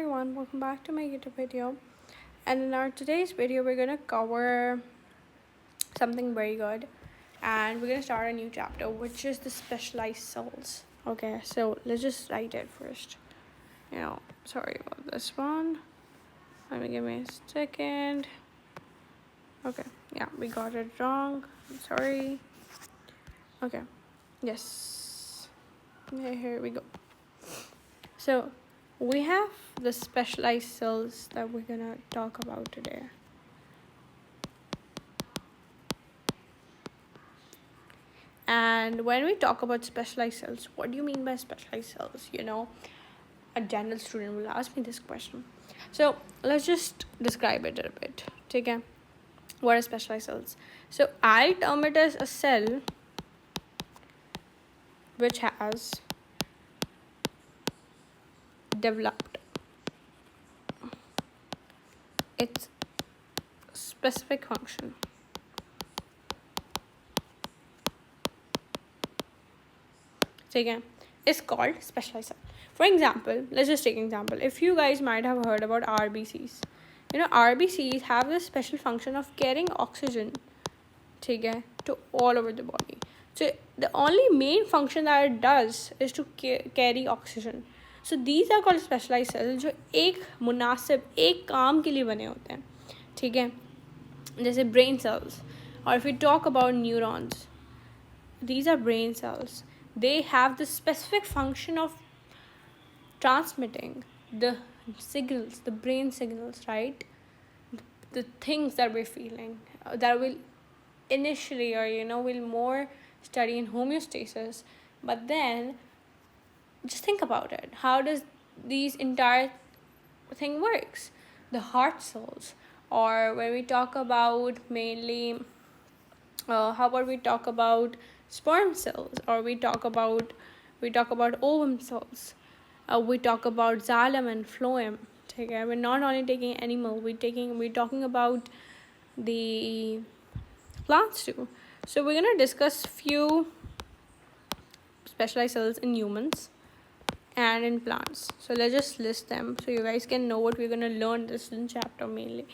everyone, welcome back to my YouTube video. And in our today's video we're gonna cover something very good, and we're gonna start a new chapter, which is the specialized cells. Okay, so let's just write it first. Sorry about this one. Give me a second. Okay, yeah, we got it wrong. I'm sorry. Okay, yes. Okay, here we go. So we have the specialized cells that we're gonna talk about today. And when we talk about specialized cells, what do you mean by specialized cells? A general student will ask me this question. So let's just describe it a bit. Okay, what are specialized cells? So I term it as a cell which has developed its specific function. Okay, is called specialized cell. For example, let's just take an example. If you guys might have heard about RBCs, RBCs have this special function of carrying oxygen to all over the body. So the only main function that it does is to carry oxygen. So these are called specialized cells, जो एक मुनासिब एक काम के लिए बने होते हैं. ठीक है, जैसे brain cells, or if we talk about neurons, these are brain cells. They have the specific function of transmitting the signals, the brain signals, right? The things that we're feeling, that will initially, or we'll more study in homeostasis. But then just think about it. How does these entire thing works? The heart cells, or when we talk about mainly, how about we talk about sperm cells, or we talk about ovum cells. We talk about xylem and phloem. Okay, we're not only taking animal, we're talking about the plants too. So we're gonna discuss few specialized cells in humans and in plants. So let's just list them so you guys can know what we're gonna learn this in chapter mainly.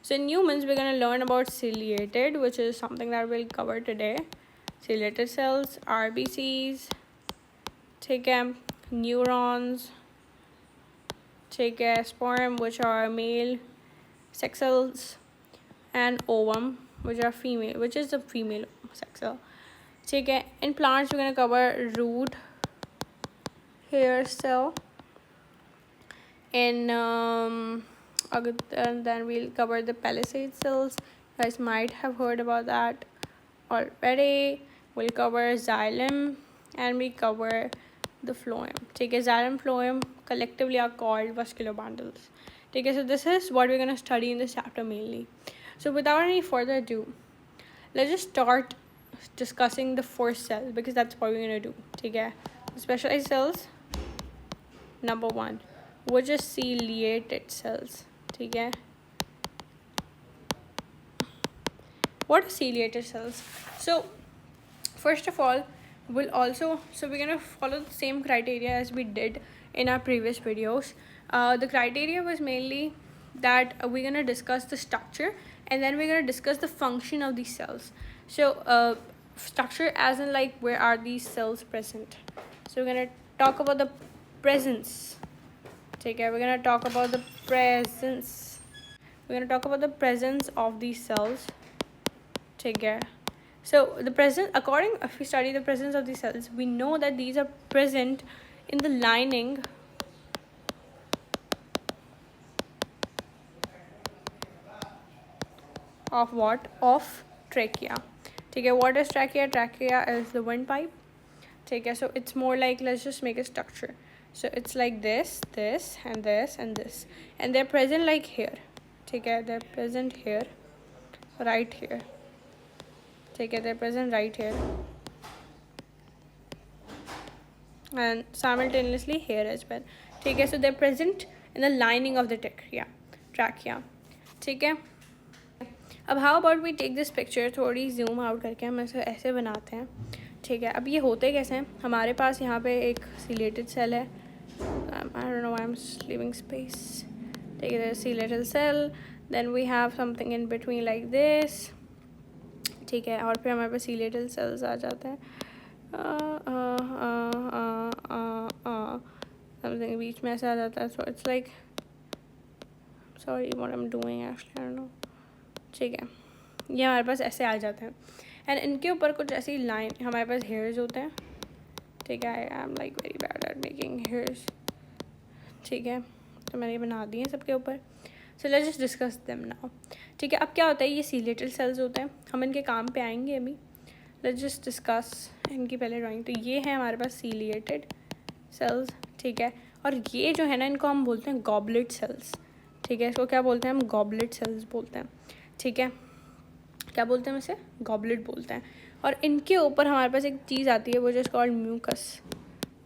So in humans, we're gonna learn about ciliated, which is something that we'll cover today. Ciliated cells, RBCs, neurons, sperm, which are male sex cells, and ovum, which is the female sex cell. In plants, we're gonna cover root, hair cell, and then we'll cover the palisade cells. You guys might have heard about that already. We'll cover xylem, and we cover the phloem. Xylem, phloem collectively are called vascular bundles. So this is what we're going to study in this chapter mainly. So without any further ado, let's just start discussing the first cell, because that's what we're going to do. Specialized cells, number 1, which is ciliated cells. What are ciliated cells? So first of all, we're going to follow the same criteria as we did in our previous videos. The criteria was mainly that we're going to discuss the structure, and then we're going to discuss the function of these cells. So structure as in like where are these cells present. So we're going to talk about the presence. We're going to talk about the presence. We're going to talk about the presence of these cells. So if we study the presence of these cells, we know that these are present in the lining of what? Of trachea. What is trachea? Trachea is the windpipe. So it's more like, let's just make a structure. So it's like this, and this, and this. And they're present like here. They're present here, right here. They're present right here, and simultaneously here as well. So they're present in the lining of the trachea. अब how about we take this picture, थोड़ी zoom out करके हम ऐसे बनाते हैं. अब ये होते कैसे हैं? हमारे पास यहाँ पे एक ciliated cell है, I don't know why I'm leaving space. Take the C-little cell, then we have something in between like this. ठीक है, और फिर हमारे पास C-little cells आ जाते हैं, something बीच में ऐसा आ जाता है. So it's like, sorry what I'm doing actually, I don't know. ठीक है, ये हमारे पास ऐसे आ जाते हैं. एंड इनके ऊपर कुछ ऐसी लाइन, हमारे पास हेयर्स होते हैं. ठीक है, I am like very bad at making hairs. ठीक है, तो मैंने ये बना दिए सबके ऊपर. So let's just discuss them now. ठीक है, अब क्या होता है, ये C-little सेल्स होते हैं, हम इनके काम पे आएंगे अभी. लेट्स जस्ट डिस्कस इनकी पहले ड्राइंग. तो ये है हमारे पास C-little सेल्स. ठीक है, और ये जो है ना, इनको हम बोलते हैं गॉबलेट सेल्स. ठीक है, इसको क्या बोलते हैं हम, गॉबलेट सेल्स बोलते हैं. ठीक है, क्या बोलते हैं इसे, गॉबलेट बोलते हैं. और इनके ऊपर हमारे पास एक चीज़ आती है, वो जो कॉल्ड म्यूकस.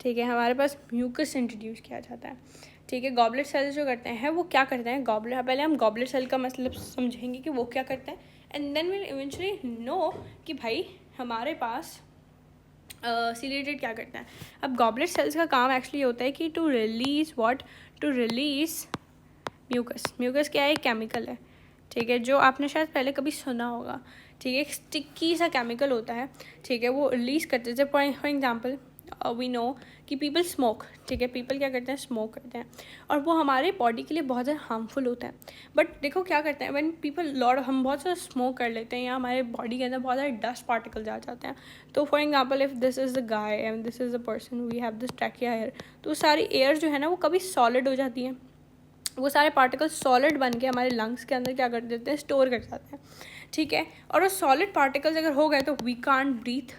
ठीक है, हमारे पास म्यूकस इंट्रोड्यूस किया जाता है. ठीक है, गॉबलेट सेल्स जो करते हैं वो क्या करते हैं, गॉबलेट, पहले हम गॉबलेट सेल का मतलब समझेंगे कि वो क्या करते हैं, and then will eventually know कि भाई हमारे पास C-little क्या करता है. अब गॉबलेट सेल्स का काम एक्चुअली होता है कि to release what, to release mucus. Mucus क्या है, एक केमिकल है. ठीक है, जो आपने शायद पहले कभी सुना होगा. ठीक है, एक स्टिकी सा केमिकल होता है. ठीक है, वो रिलीज़ करते थे. फॉर एग्जांपल वी नो कि पीपल स्मोक. ठीक है, पीपल क्या करते हैं, स्मोक करते हैं, और वो हमारे बॉडी के लिए बहुत ज़्यादा हार्मफुल होता है. बट देखो क्या करते हैं, व्हेन पीपल लॉट, हम बहुत ज़्यादा स्मोक कर लेते हैं या हमारे बॉडी के अंदर बहुत सारे डस्ट पार्टिकल्स आ जाते हैं. तो for example if this is the guy and this is the person, we have this trachea air, तो सारी एयर जो है ना वो कभी सॉलिड हो जाती है. वो सारे पार्टिकल्स सॉलिड बन के हमारे लंग्स के अंदर क्या कर देते हैं, स्टोर कर जाते हैं. ठीक है, और वो सॉलिड पार्टिकल्स अगर हो गए तो वी कांट ब्रीथ.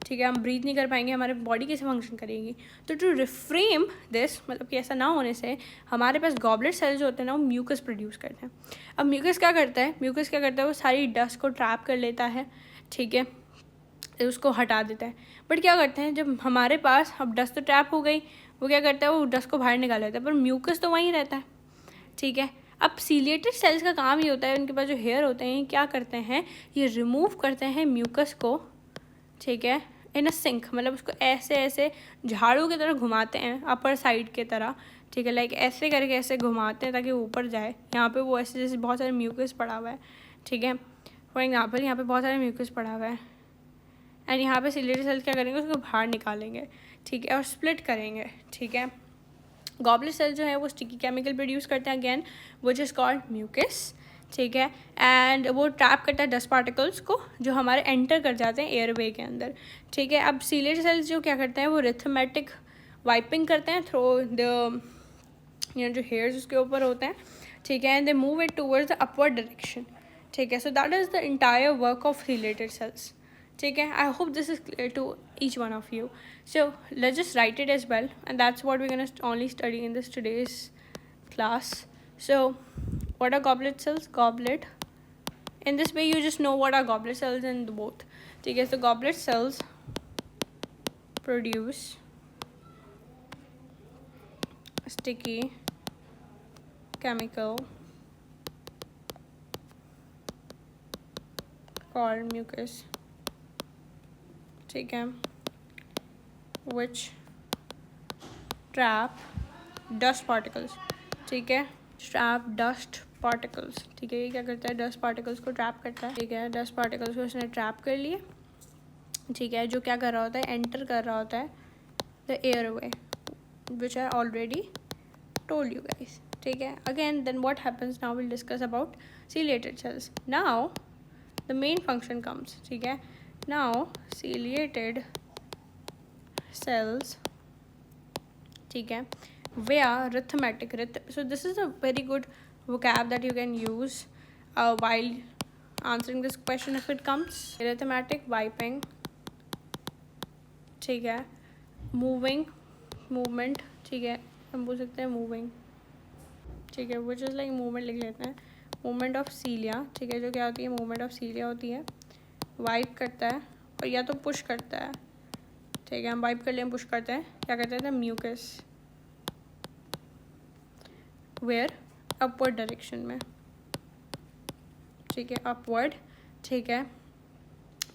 ठीक है, हम ब्रीथ नहीं कर पाएंगे, हमारे बॉडी कैसे फंक्शन करेगी. तो टू रिफ्रेम दिस, मतलब कि ऐसा ना होने से, हमारे पास गॉबलेट सेल्स जो होते हैं ना वो म्यूकस प्रोड्यूस करते हैं. अब म्यूकस क्या करता है, म्यूकस क्या करता है, वो सारी डस्ट को ट्रैप कर लेता है. ठीक है, उसको हटा देता है. बट क्या करते हैं, जब हमारे पास अब डस्ट तो ट्रैप हो गई, वो क्या करता है, वो डस्ट को बाहर निकाल लेता है, पर म्यूकस तो वहीं रहता है. ठीक है, अब C-little सेल्स का काम ये होता है, उनके पास जो हेयर होते हैं क्या करते हैं, ये रिमूव करते हैं म्यूकस को. ठीक है, इन अ सिंक, मतलब उसको ऐसे ऐसे झाड़ू की तरह घुमाते हैं, अपर साइड के तरह. ठीक है, लाइक ऐसे करके ऐसे घुमाते हैं ताकि ऊपर जाए. यहाँ पे वो ऐसे जैसे बहुत सारे म्यूकस पड़ा हुआ है. ठीक है, फॉर एग्जाम्पल यहाँ पे बहुत सारे म्यूकस पड़ा हुआ है, एंड यहाँ पे C-little सेल्स क्या करेंगे, उसको बाहर निकालेंगे. ठीक है, और स्प्लिट करेंगे. ठीक है, गॉबलेट सेल जो है वो स्टिकी केमिकल प्रोड्यूस करते हैं again, which is called mucus. ठीक है, एंड वो ट्रैप करता है डस्ट पार्टिकल्स को जो हमारे एंटर कर जाते हैं एयरवे के अंदर. ठीक है, अब C-little सेल्स जो क्या करते हैं, वो रिथमेटिक वाइपिंग करते हैं थ्रू द जो हेयर्स उसके ऊपर होते हैं. ठीक है, and they move it towards the upward direction. ठीक है, so that is the entire work of C-little cells. ठीक है, I hope this is clear to each one of you. So let's just write it as well, and that's what we're going to only study in this today's class. So what are goblet cells? Goblet, in this way you just know what are goblet cells in both. Okay, so goblet cells produce a sticky chemical called mucus. ठीक है, which trap dust particles. ठीक है, trap dust particles. ठीक है, ये क्या करता है, डस्ट पार्टिकल्स को ट्रैप करता है. ठीक है, डस्ट पार्टिकल्स को इसने ट्रैप कर लिए. ठीक है, जो क्या कर रहा होता है, एंटर कर रहा होता है the airway, which I already told you guys. ठीक है, again then what happens, now will discuss about C-little cells. Now the main function comes. ठीक है, now C-little cells, ठीक है, via rhythmic, so this is a very good vocab that you can use while answering this question if it comes. Rhythmic wiping. ठीक है, movement. ठीक है, हम बोल सकते हैं moving. ठीक है, which is like movement लिख लेते हैं, movement of cilia. ठीक है, जो क्या होती है, movement of cilia होती है. वाइप करता है और या तो पुश करता है. ठीक है, हम वाइप कर लिए, हम पुश करते हैं, क्या करते हैं, म्यूकस वेयर, अपवर्ड डायरेक्शन में. ठीक है, अपवर्ड. ठीक है,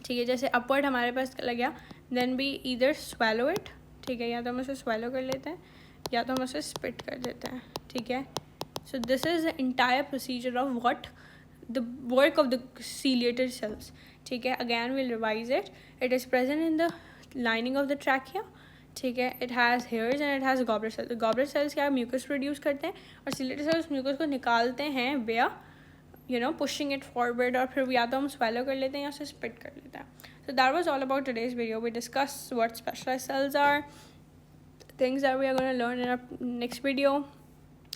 ठीक है, जैसे अपवर्ड हमारे पास लग गया, then we either swallow it. ठीक है, या तो हम उसे स्वेलो कर लेते हैं या तो हम उसे स्पिट कर देते हैं, ठीक है. So this is the entire procedure of what the work of the ciliated cells, ठीक है. Again we'll revise it. It is present in the lining of the trachea, ठीक है. It has hairs and it has goblet cells. Goblet cells क्या mucus produce करते हैं और ciliated cells mucus को निकालते हैं via pushing it forward, और फिर या तो हम swallow कर लेते हैं या उसे spit कर लेते हैं. So that was all about today's video. We discussed what specialized cells are, things that we are going to learn in our next video,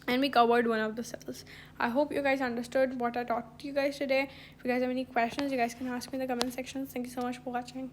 and we covered one of the cells. I hope you guys understood what I taught you guys today. If you guys have any questions, you guys can ask me in the comment section. Thank you so much for watching.